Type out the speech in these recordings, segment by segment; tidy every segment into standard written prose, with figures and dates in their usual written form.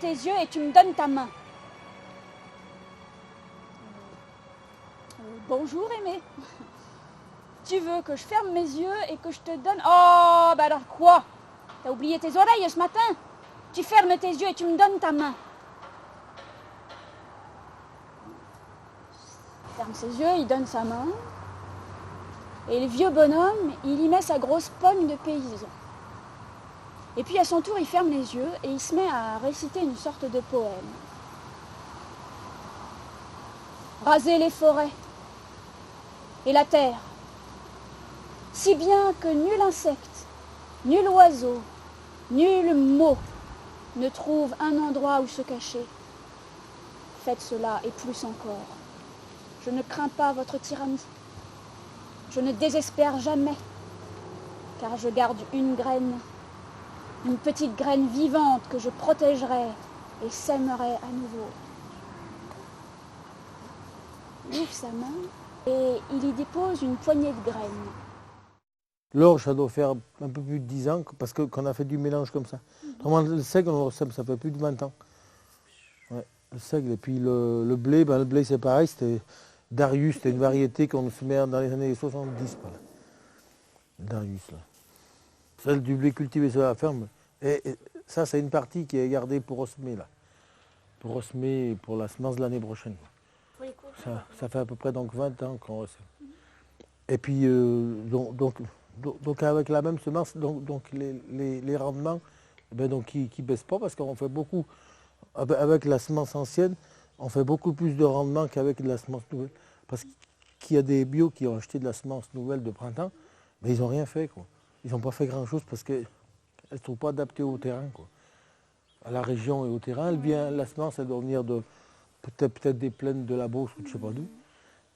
tes yeux et tu me donnes ta main. Bonjour Aimé. Tu veux que je ferme mes yeux et que je te donne... Oh, bah alors quoi? T'as oublié tes oreilles ce matin? Tu fermes tes yeux et tu me donnes ta main. Il ferme ses yeux, il donne sa main. Et le vieux bonhomme, il y met sa grosse pogne de paysan. Et puis à son tour, il ferme les yeux et il se met à réciter une sorte de poème. Raser les forêts et la terre, si bien que nul insecte, nul oiseau, nul mot ne trouve un endroit où se cacher. Faites cela et plus encore. Je ne crains pas votre tyrannie. Je ne désespère jamais, car je garde une graine, une petite graine vivante que je protégerai et sèmerai à nouveau. Il ouvre sa main et il y dépose une poignée de graines. L'orge, ça doit faire un peu plus de 10 ans, parce qu'on a fait du mélange comme ça. Autrement, le seigle, on le sème, ça fait plus de 20 ans. Ouais, le seigle, et puis le blé, le blé c'est pareil, c'était Darius, c'était une variété qu'on semait dans les années 70. Voilà. Darius, là. Celle du blé cultivé sur la ferme, et ça, c'est une partie qui est gardée pour ressemer, là. Pour ressemer pour la semence de l'année prochaine. Ça fait à peu près donc 20 ans qu'on ressème. Et puis, donc avec la même semence, donc les rendements qui ne baissent pas, parce qu'on fait beaucoup, avec la semence ancienne, on fait beaucoup plus de rendement qu'avec de la semence nouvelle. Parce qu'il y a des bios qui ont acheté de la semence nouvelle de printemps, mais ils n'ont rien fait, quoi. Ils n'ont pas fait grand-chose parce qu'elle ne se trouve pas adaptée au terrain, quoi. À la région et au terrain, la semence, elle doit venir de peut-être des plaines de la Beauce ou de je ne sais pas d'où.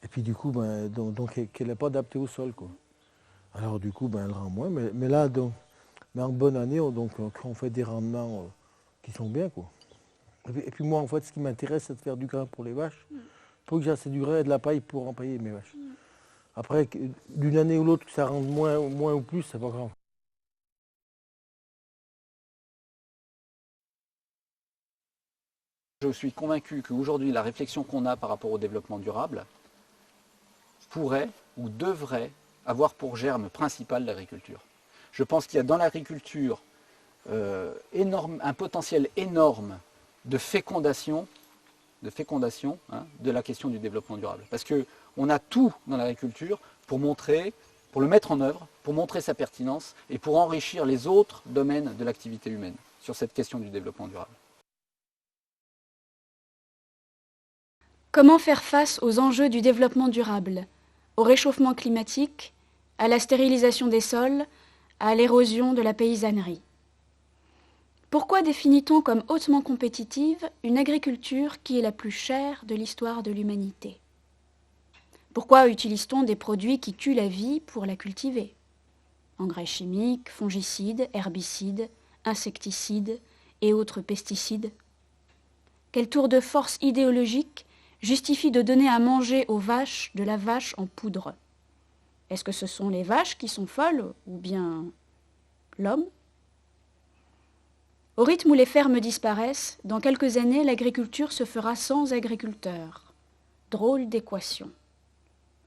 Et puis du coup, donc qu'elle n'est pas adaptée au sol, quoi. Alors du coup, elle rend moins. Mais là, mais en bonne année, on fait des rendements qui sont bien, quoi. Et puis moi, en fait, ce qui m'intéresse, c'est de faire du grain pour les vaches. Il faut que j'ai assez du grain et de la paille pour empailler mes vaches. Après, d'une année ou l'autre, que ça rende moins ou plus, c'est pas grave. Je suis convaincu qu'aujourd'hui, la réflexion qu'on a par rapport au développement durable pourrait ou devrait avoir pour germe principal l'agriculture. Je pense qu'il y a dans l'agriculture un potentiel énorme de fécondation de la question du développement durable. Parce qu'on a tout dans l'agriculture pour le mettre en œuvre, pour montrer sa pertinence et pour enrichir les autres domaines de l'activité humaine sur cette question du développement durable. Comment faire face aux enjeux du développement durable, au réchauffement climatique, à la stérilisation des sols, à l'érosion de la paysannerie? Pourquoi définit-on comme hautement compétitive une agriculture qui est la plus chère de l'histoire de l'humanité? Pourquoi utilise-t-on des produits qui tuent la vie pour la cultiver? Engrais chimiques, fongicides, herbicides, insecticides et autres pesticides? Quel tour de force idéologique justifie de donner à manger aux vaches de la vache en poudre? Est-ce que ce sont les vaches qui sont folles ou bien l'homme? Au rythme où les fermes disparaissent, dans quelques années, l'agriculture se fera sans agriculteurs. Drôle d'équation.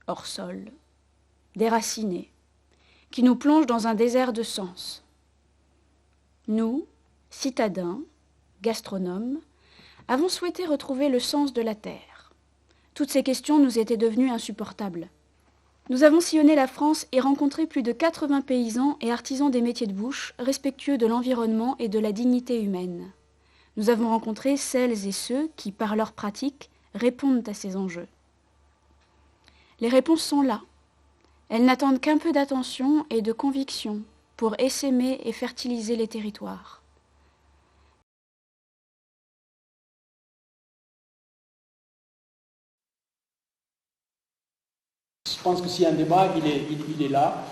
Hors sol, déracinée, qui nous plonge dans un désert de sens. Nous, citadins, gastronomes, avons souhaité retrouver le sens de la terre. Toutes ces questions nous étaient devenues insupportables. Nous avons sillonné la France et rencontré plus de 80 paysans et artisans des métiers de bouche, respectueux de l'environnement et de la dignité humaine. Nous avons rencontré celles et ceux qui, par leur pratique, répondent à ces enjeux. Les réponses sont là. Elles n'attendent qu'un peu d'attention et de conviction pour essaimer et fertiliser les territoires. Je pense que s'il y a un débat, il est là.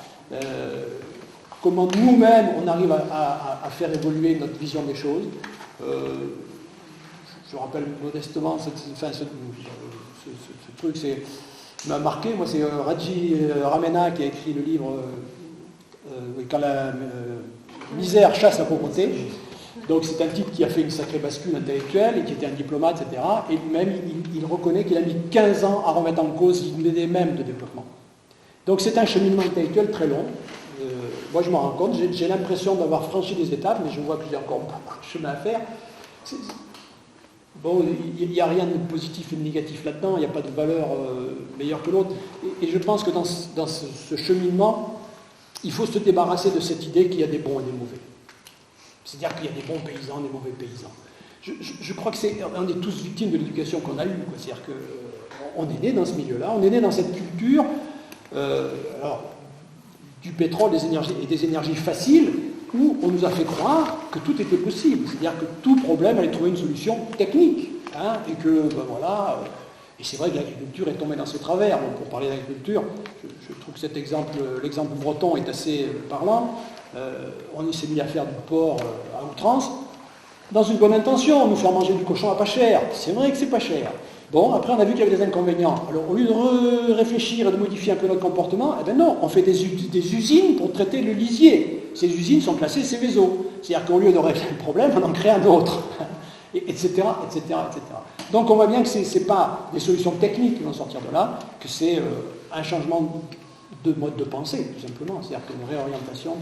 Comment nous-mêmes, on arrive à faire évoluer notre vision des choses. Je rappelle modestement, ce truc m'a marqué. Moi, c'est Raji Ramena qui a écrit le livre « Quand la misère chasse la pauvreté ». Donc c'est un type qui a fait une sacrée bascule intellectuelle et qui était un diplomate, etc. Et lui-même, il reconnaît qu'il a mis 15 ans à remettre en cause l'idée même de développement. Donc c'est un cheminement intellectuel très long. Moi je m'en rends compte, j'ai l'impression d'avoir franchi des étapes, mais je vois que j'ai encore beaucoup de chemin à faire. Bon, il n'y a rien de positif et de négatif là-dedans, il n'y a pas de valeur meilleure que l'autre. Et je pense que dans ce cheminement, il faut se débarrasser de cette idée qu'il y a des bons et des mauvais. C'est-à-dire qu'il y a des bons paysans, des mauvais paysans. Je crois qu'on est tous victimes de l'éducation qu'on a eue. C'est-à-dire qu'on est né dans ce milieu-là, on est né dans cette culture du pétrole et des énergies faciles, où on nous a fait croire que tout était possible. C'est-à-dire que tout problème allait trouver une solution technique. Et que, voilà... Et c'est vrai que l'agriculture est tombée dans ce travers. Donc, pour parler d'agriculture, je trouve que l'exemple breton est assez parlant. On s'est mis à faire du porc à outrance, dans une bonne intention, nous faire manger du cochon à pas cher. C'est vrai que c'est pas cher. Bon, après on a vu qu'il y avait des inconvénients. Alors au lieu de réfléchir et de modifier un peu notre comportement, eh bien non, on fait des usines pour traiter le lisier. Ces usines sont classées Céveso. C'est-à-dire qu'au lieu de régler le problème, on en crée un autre. Etc., etc., etc. Donc on voit bien que ce n'est pas des solutions techniques qui vont sortir de là, que c'est un changement de mode de pensée, tout simplement. C'est-à-dire qu'une réorientation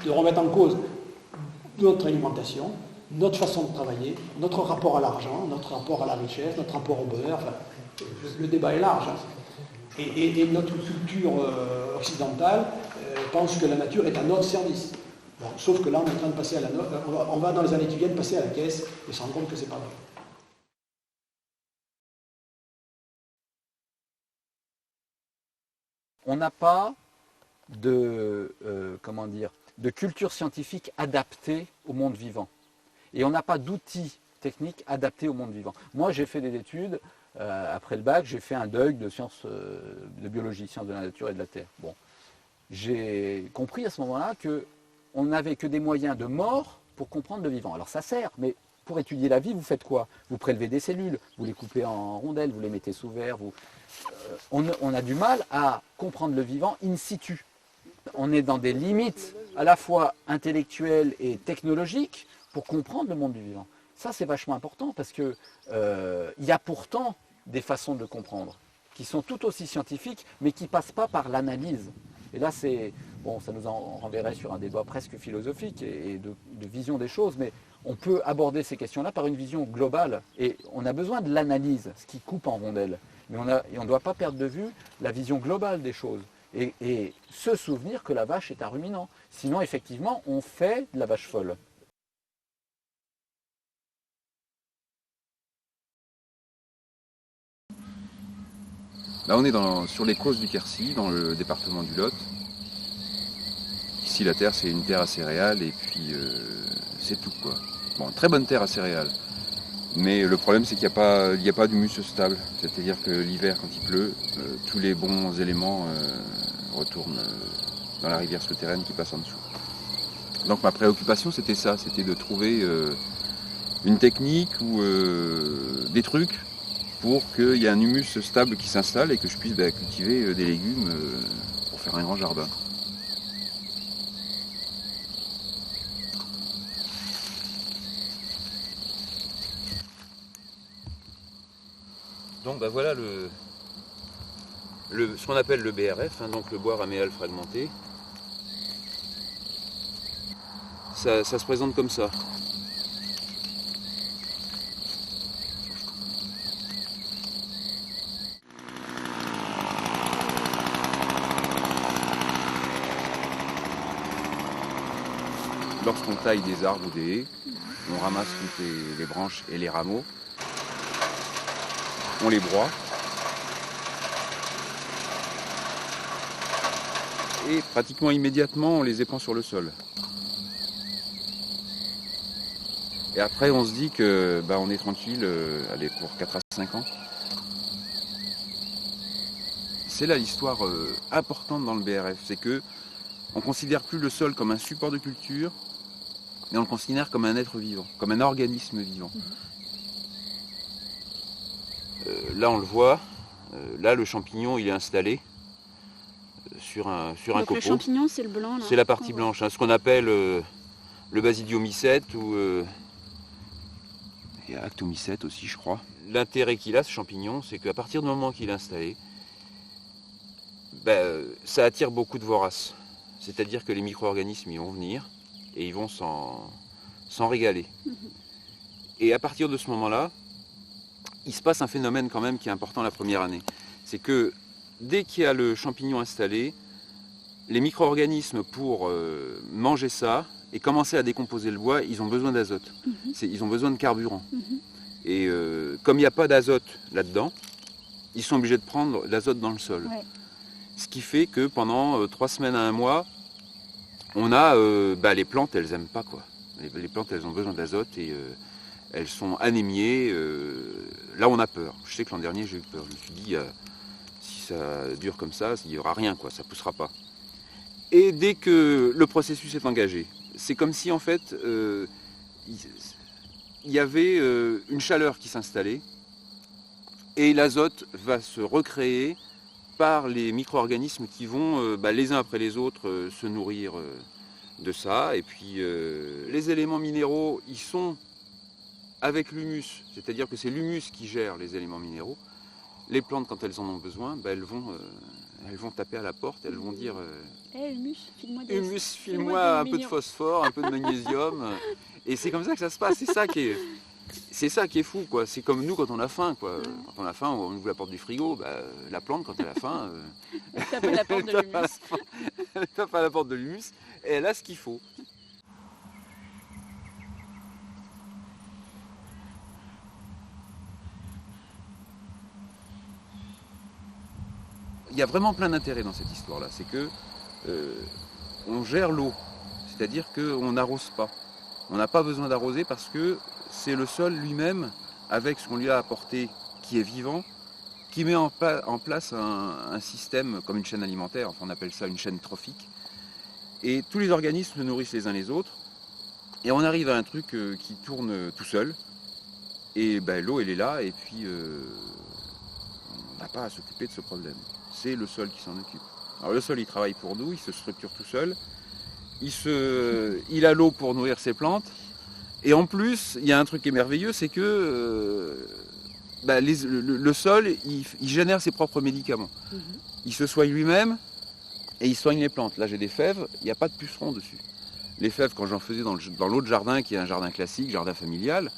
de remettre en cause notre alimentation, notre façon de travailler, notre rapport à l'argent, notre rapport à la richesse, notre rapport au beurre. Enfin, le débat est large. Et notre culture occidentale pense que la nature est à notre service. Bon, sauf que là, on est en train de passer on va dans les années qui viennent passer à la caisse et se rendre compte que c'est pas vrai. On n'a pas de culture scientifique adaptée au monde vivant. Et on n'a pas d'outils techniques adaptés au monde vivant. Moi, j'ai fait des études, après le bac, j'ai fait un DEUG de sciences de biologie, sciences de la nature et de la terre. Bon, j'ai compris à ce moment-là qu'on n'avait que des moyens de mort pour comprendre le vivant. Alors ça sert, mais pour étudier la vie, vous faites quoi? Vous prélevez des cellules, vous les coupez en rondelles, vous les mettez sous verre. On a du mal à comprendre le vivant in situ. On est dans des limites à la fois intellectuelles et technologiques pour comprendre le monde du vivant. Ça, c'est vachement important parce qu'il y a pourtant des façons de comprendre qui sont tout aussi scientifiques, mais qui ne passent pas par l'analyse. Et là, ça nous en renverrait sur un débat presque philosophique et de vision des choses, mais on peut aborder ces questions-là par une vision globale. Et on a besoin de l'analyse, ce qui coupe en rondelles. Mais on ne doit pas perdre de vue la vision globale des choses. Et se souvenir que la vache est un ruminant. Sinon, effectivement, on fait de la vache folle. Là, on est sur les Causses du Quercy, dans le département du Lot. Ici, la terre, c'est une terre à céréales, et puis c'est tout, quoi. Bon, très bonne terre à céréales. Mais le problème, c'est qu'il n'y a pas d'humus stable. C'est-à-dire que l'hiver, quand il pleut, tous les bons éléments retournent dans la rivière souterraine qui passe en dessous. Donc ma préoccupation, c'était ça, c'était de trouver une technique ou des trucs pour qu'il y ait un humus stable qui s'installe et que je puisse cultiver des légumes pour faire un grand jardin. Donc voilà ce qu'on appelle le BRF, donc le bois raméal fragmenté. Ça se présente comme ça. Lorsqu'on taille des arbres ou des haies, on ramasse toutes les branches et les rameaux, on les broie et pratiquement immédiatement on les épand sur le sol. Et après on se dit que on est tranquille pour 4 à 5 ans. C'est là l'histoire importante dans le BRF, c'est que on ne considère plus le sol comme un support de culture, mais on le considère comme un être vivant, comme un organisme vivant. Là on le voit, là le champignon il est installé sur un Donc copeau. le champignon c'est le blanc là. C'est la partie blanche, ce qu'on appelle le basidiomycète ou et actomycète aussi, je crois. L'intérêt qu'il a, ce champignon, c'est qu'à partir du moment qu'il est installé, ça attire beaucoup de voraces. C'est-à-dire que les micro-organismes ils vont venir et ils vont s'en régaler. Et à partir de ce moment-là, il se passe un phénomène quand même qui est important la première année. C'est que dès qu'il y a le champignon installé, les micro-organismes pour manger ça et commencer à décomposer le bois, ils ont besoin d'azote. Ils ont besoin de carburant. Et comme il n'y a pas d'azote là-dedans, ils sont obligés de prendre l'azote dans le sol. Ouais. Ce qui fait que pendant 3 semaines à 1 mois, on a les plantes, elles n'aiment pas quoi. Les plantes, elles ont besoin d'azote et elles sont anémiées. Là, on a peur. Je sais que l'an dernier, j'ai eu peur. Je me suis dit, si ça dure comme ça, il n'y aura rien, quoi. Ça ne poussera pas. Et dès que le processus est engagé, c'est comme si en fait, il y avait une chaleur qui s'installait et l'azote va se recréer par les micro-organismes qui vont les uns après les autres se nourrir de ça. Et puis les éléments minéraux, ils sont avec l'humus, c'est-à-dire que c'est l'humus qui gère les éléments minéraux. Les plantes, quand elles en ont besoin, elles vont taper à la porte, elles vont dire Humus, file-moi des... Humus, file-moi un peu de phosphore, un peu de magnésium. Et c'est comme ça que ça se passe, c'est ça qui est fou, quoi. C'est comme nous quand on a faim, quoi. Quand on a faim, on ouvre la porte du frigo, la plante quand elle a faim, Elle tape à la porte de l'humus. elle tape à la porte de l'humus et elle a ce qu'il faut. Il y a vraiment plein d'intérêts dans cette histoire-là. C'est que on gère l'eau, c'est-à-dire qu'on n'arrose pas. On n'a pas besoin d'arroser parce que c'est le sol lui-même, avec ce qu'on lui a apporté, qui est vivant, qui met en place un système comme une chaîne alimentaire, enfin on appelle ça une chaîne trophique. Et tous les organismes se nourrissent les uns les autres. Et on arrive à un truc qui tourne tout seul. Et l'eau, elle est là, et puis on n'a pas à s'occuper de ce problème. C'est le sol qui s'en occupe. Alors le sol, il travaille pour nous, il se structure tout seul. Il a l'eau pour nourrir ses plantes. Et en plus, il y a un truc qui est merveilleux, c'est que le sol, il génère ses propres médicaments. Il se soigne lui-même et il soigne les plantes. Là, j'ai des fèves, il n'y a pas de pucerons dessus. Les fèves, quand j'en faisais dans l'autre jardin, qui est un jardin classique, jardin familial,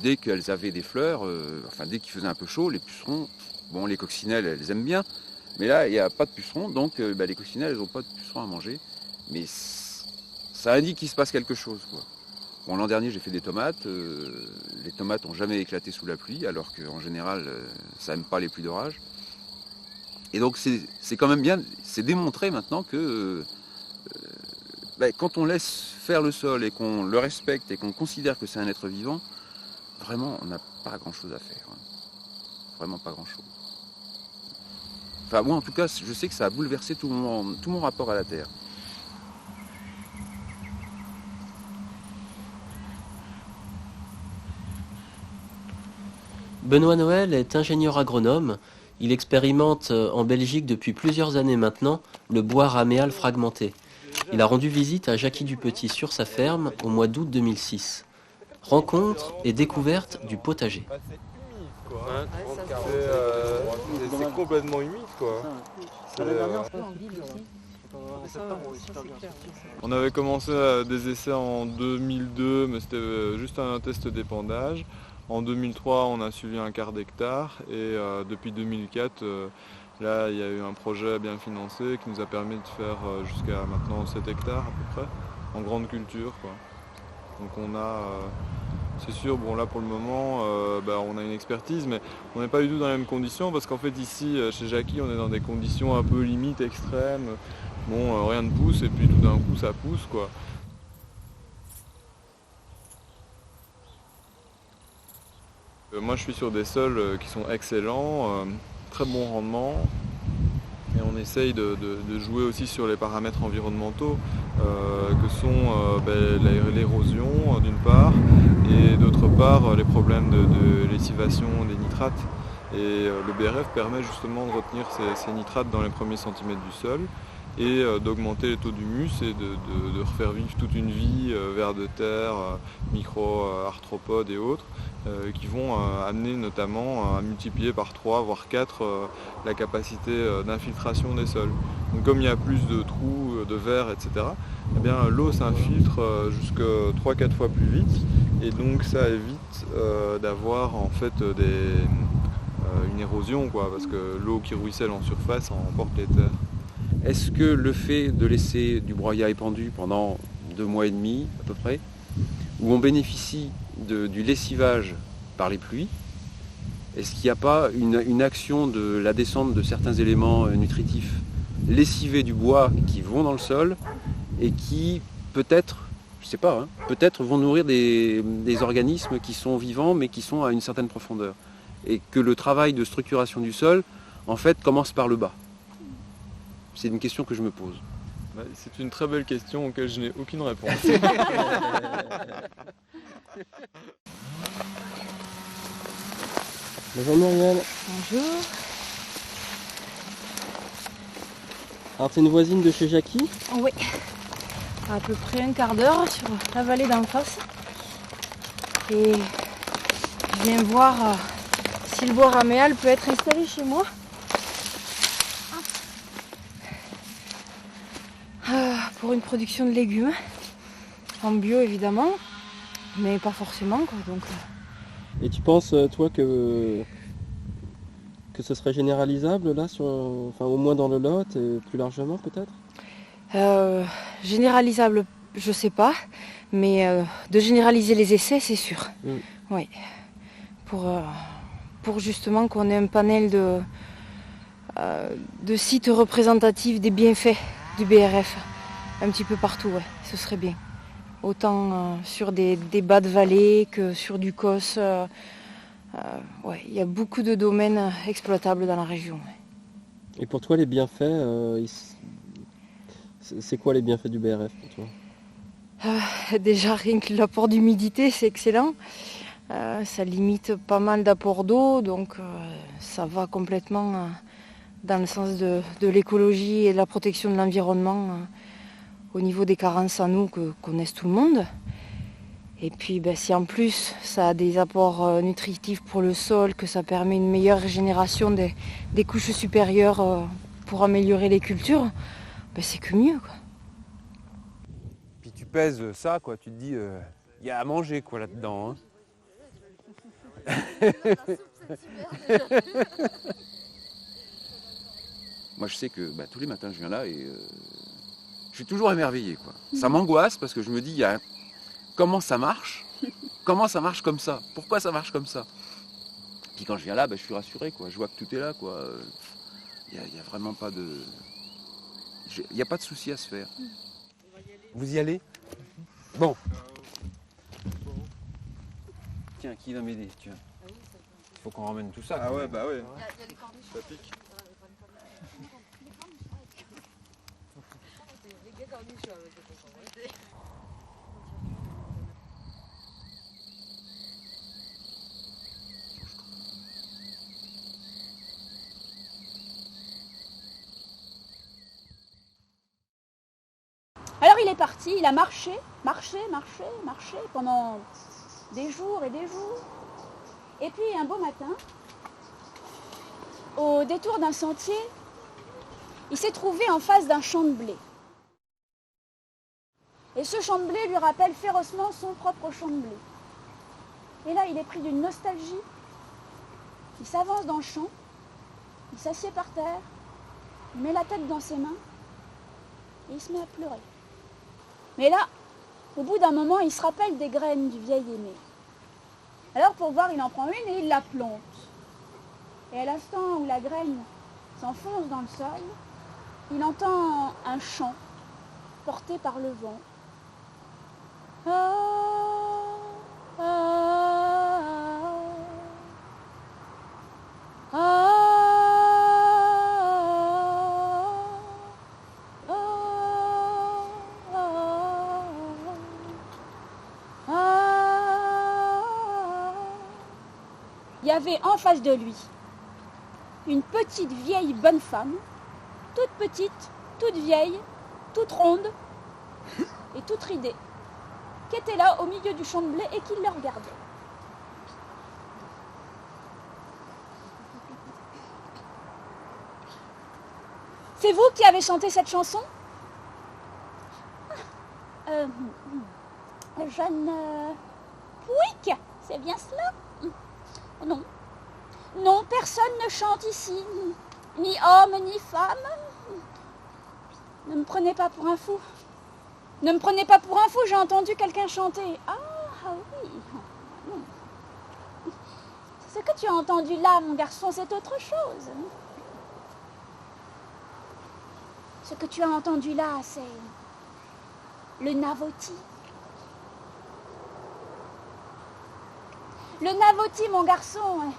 dès qu'elles avaient des fleurs, dès qu'il faisait un peu chaud, les pucerons, bon, les coccinelles, elles aiment bien, mais là, il n'y a pas de pucerons, donc les coccinelles, elles n'ont pas de pucerons à manger. Mais ça indique qu'il se passe quelque chose, quoi. Bon, l'an dernier, j'ai fait des tomates. Les tomates n'ont jamais éclaté sous la pluie, alors qu'en général, ça n'aime pas les pluies d'orage. Et donc, c'est quand même bien, c'est démontré maintenant que quand on laisse faire le sol et qu'on le respecte et qu'on considère que c'est un être vivant, vraiment, on n'a pas grand-chose à faire. Hein. Vraiment pas grand-chose. Enfin, moi, en tout cas, je sais que ça a bouleversé tout mon rapport à la Terre. Benoît Noël est ingénieur agronome. Il expérimente en Belgique depuis plusieurs années maintenant le bois raméal fragmenté. Il a rendu visite à Jackie Dupetit sur sa ferme au mois d'août 2006. Rencontre et découverte du potager. C'est complètement humide, quoi. On avait commencé des essais en 2002, mais c'était juste un test d'épandage. En 2003, on a suivi un quart d'hectare et depuis 2004, là, il y a eu un projet bien financé qui nous a permis de faire jusqu'à maintenant 7 hectares à peu près, en grande culture, quoi. Donc on a, c'est sûr, bon là pour le moment, on a une expertise, mais on n'est pas du tout dans les mêmes conditions parce qu'en fait ici, chez Jackie, on est dans des conditions un peu limites, extrêmes. Bon, rien ne pousse et puis tout d'un coup ça pousse, quoi. Moi je suis sur des sols qui sont excellents, très bon rendement, et on essaye de jouer aussi sur les paramètres environnementaux que sont l'érosion d'une part et d'autre part les problèmes de lessivation des nitrates. Et le BRF permet justement de retenir ces nitrates dans les premiers centimètres du sol et d'augmenter les taux d'humus et de refaire vivre toute une vie, vers de terre, micro-arthropodes et autres, qui vont amener notamment à multiplier par 3 voire 4 la capacité d'infiltration des sols. Donc comme il y a plus de trous, de verre, etc., eh bien, l'eau s'infiltre jusque 3-4 fois plus vite, et donc ça évite d'avoir en fait une érosion, quoi, parce que l'eau qui ruisselle en surface emporte les terres. Est-ce que le fait de laisser du broyat épandu pendant 2 mois et demi à peu près, où on bénéficie du lessivage par les pluies, est-ce qu'il n'y a pas une action de la descente de certains éléments nutritifs lessivés du bois qui vont dans le sol et qui peut-être, je sais pas, peut-être vont nourrir des organismes qui sont vivants mais qui sont à une certaine profondeur, et que le travail de structuration du sol en fait commence par le bas? C'est une question que je me pose. C'est une très belle question auquel je n'ai aucune réponse. Bonjour Muriel. Bonjour. Alors t'es une voisine de chez Jackie? Oui, à peu près un quart d'heure sur la vallée d'en face. Et je viens voir si le bois raméal peut être installé chez moi. Pour une production de légumes, en bio évidemment, mais pas forcément quoi. Donc, Et tu penses toi que ce serait généralisable là, au moins dans le Lot et plus largement peut-être? généralisable, je sais pas, mais de généraliser les essais, c'est sûr. Oui. Pour justement qu'on ait un panel de sites représentatifs des bienfaits du BRF. Un petit peu partout, ouais, ce serait bien. Autant sur des bas de vallée que sur du COS. Ouais, il y a beaucoup de domaines exploitables dans la région. Ouais. Et pour toi, les bienfaits, c'est quoi les bienfaits du BRF pour toi? Déjà, rien que l'apport d'humidité, c'est excellent. Ça limite pas mal d'apports d'eau, donc ça va complètement dans le sens de l'écologie et de la protection de l'environnement. Au niveau des carences en eau que connaisse tout le monde. Et puis si en plus ça a des apports nutritifs pour le sol, que ça permet une meilleure régénération des couches supérieures pour améliorer les cultures, c'est que mieux, quoi. Puis tu pèses ça, quoi, tu te dis, il y a à manger quoi là-dedans. Moi je sais que tous les matins je viens là et je suis toujours émerveillé, quoi. Ça m'angoisse parce que je me dis, comment ça marche? Comment ça marche comme ça? Pourquoi ça marche comme ça? Puis quand je viens là, je suis rassuré, quoi. Je vois que tout est là, quoi. Il n'y a vraiment pas de... Il n'y a pas de souci à se faire. Vous y allez? Bon. Tiens, qui va m'aider? Il faut qu'on ramène tout ça. Ah ouais, bah ouais. Ça pique. Alors il est parti, il a marché pendant des jours et des jours. Et puis un beau matin, au détour d'un sentier, il s'est trouvé en face d'un champ de blé. Et ce champ de blé lui rappelle férocement son propre champ de blé. Et là, il est pris d'une nostalgie. Il s'avance dans le champ, il s'assied par terre, il met la tête dans ses mains et il se met à pleurer. Mais là, au bout d'un moment, il se rappelle des graines du vieil aimé. Alors pour voir, il en prend une et il la plante. Et à l'instant où la graine s'enfonce dans le sol, il entend un chant porté par le vent. Ah, ah, ah, ah, ah, ah. Il y avait en face de lui une petite vieille bonne femme, toute petite, toute vieille, toute ronde et toute ridée, qui était là au milieu du champ de blé et qui le regardait. C'est vous qui avez chanté cette chanson ? Jeanne Pouic, c'est bien cela ? Non. Non, personne ne chante ici, ni homme, ni femme. Ne me prenez pas pour un fou. Ne me prenez pas pour un fou, j'ai entendu quelqu'un chanter. Ah oui. Ce que tu as entendu là, mon garçon, c'est autre chose. Ce que tu as entendu là, c'est le Navoti. Le Navoti, mon garçon,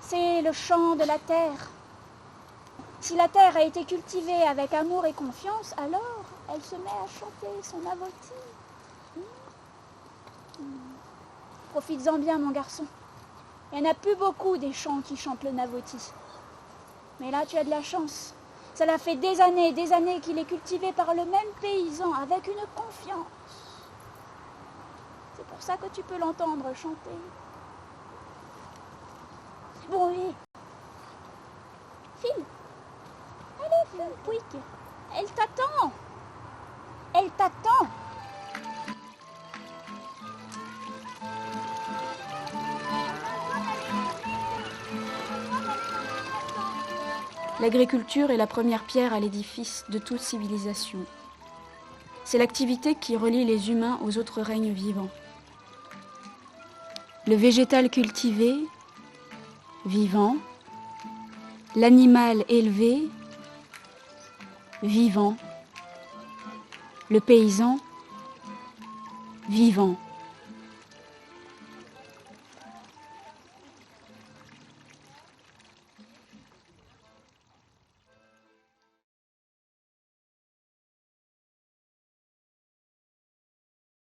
c'est le chant de la terre. Si la terre a été cultivée avec amour et confiance, alors elle se met à chanter son Navoti. Profites-en bien, mon garçon. Il n'y en a plus beaucoup des chants qui chantent le Navoti. Mais là, tu as de la chance. Cela fait des années qu'il est cultivé par le même paysan avec une confiance. C'est pour ça que tu peux l'entendre chanter. Bon, oui. File. Allez, file, Pouic. Elle t'attend. Elle t'attend. L'agriculture est la première pierre à l'édifice de toute civilisation. C'est l'activité qui relie les humains aux autres règnes vivants. Le végétal cultivé, vivant. L'animal élevé, vivant. Le paysan, vivant.